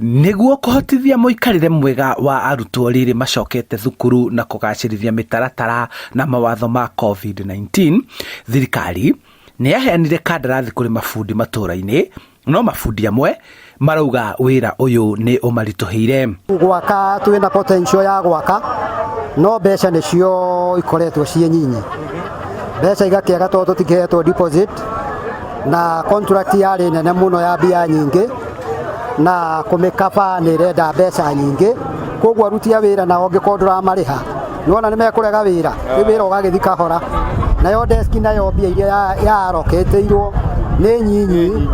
Niguo kuhotithia muikarire mwega wa arutwo riri macokete thukuru na kugacirithia mitaratara na mawatho ma COVID-19, thirikari ni yaheanire kandarathi kuri mafundi matura-ini, no mafundi amwe marauga wira uyu ni umarituhire. Gwaka twina potential ya gwaka, no mbeca nicio ikoretwo cie nyinyi. Mbeca igakiaga to tutigetwo deposit na contract yari nene muno ya bia nyingi na kumikaba ni renda mbeca nyingi, koguo aruti a wira na ongikodora mariha niwona ni mekurega wira wira ugagithika hora nayo desk nayo bia iria yaroketeirwo ni nyinyi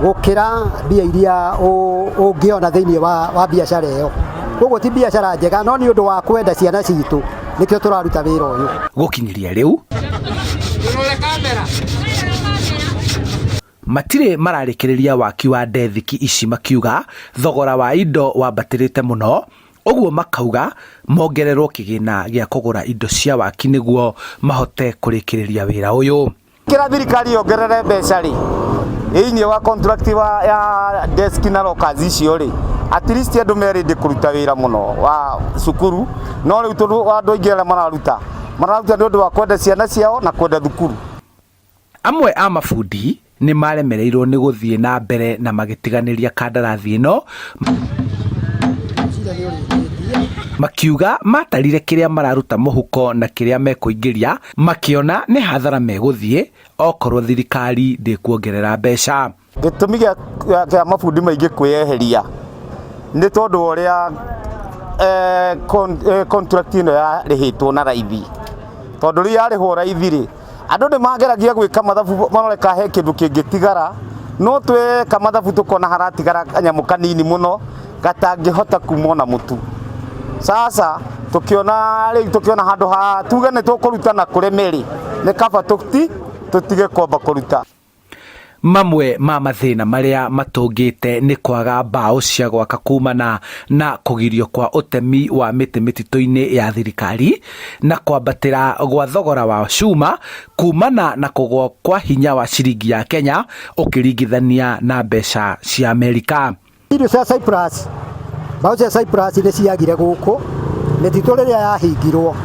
gukira bia iria ungiona thiini wa biacara iyo. Koguo ti biacara njega, no ni undu wa kwenda ciana citu nikio turaruta wira uyu. Gukinyiria riu matire mararikiriria waki wa ndethiki ici makiuga thogora wa indo wambatirite muno, uguo makauga mongererwo kigina gia kugura indo cia waki niguo mahote kurikiriria wira uyu. Kira thirikari yongerere mbeca ri iini wa contract ya desk na lokazi icio ri, at least andu merinde kuruta wira muno wa cukuru, no riu tondu andu aingi mararuta ndu wa kwenda ciana ciao na kwenda thukuru. Amwe a mafundi ni maremereirwo ni guthie na mbere na magitiganiria kandarathi ino, makiuga matarire kiria mararuta muhuko na kiria mekuingiria, makiona ni hathara meguthie okorwo thirikari ndikuongerera mbeca. Gitumi gia mafundi maingi kweyeheria ni tondu uria contract ino yarihitwo na raithi, tondu ri yarihwo raithi ri andu ni mageragia gwika mathabu maroreka he kindu kingitigara, no twe kamathabu tukona haratigara kanyamu kanini muno gatangihota kumona mutu. Sasa tukiona handu ha tuge ni tukuruta na kuremeri ni kaba tutige kwamba kuruta. Mamwe ma mathina maria matungite ni kwaga mbao cia gwaka kumana na kugirio kwa utemi wa miti mitito-ini ya thirikari na kwambatira gwa thogora wa cuma kumana na kugwa kwa hinya wa ciringi ya Kenya ukiringithania na mbeca cia Amerika. Irio cia Cyprus, mbao cia Cyprus ni ciagire guku mitito riria yahingirwo,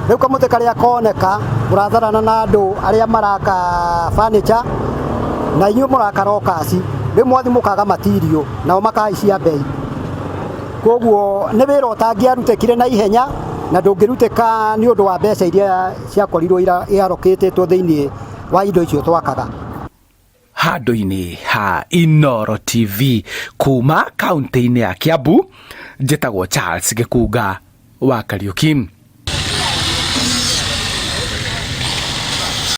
riu kamuti karia koneka muratharana na andu aria maraka furniture na inyu muraka rokasi ri mwathimukaga matirio nao makaicia bei. Koguo ni wira utangiarutekire na ihenya na ndungiruteka ni undu wa mbeca iria ciakorirwo iaroketwo thiini wa indo icio twakaga. Handu-ini ha Inooro TV kuma kaunti-ini ya Kiambu, njitagwo Charles Gikunga wa Kariuki.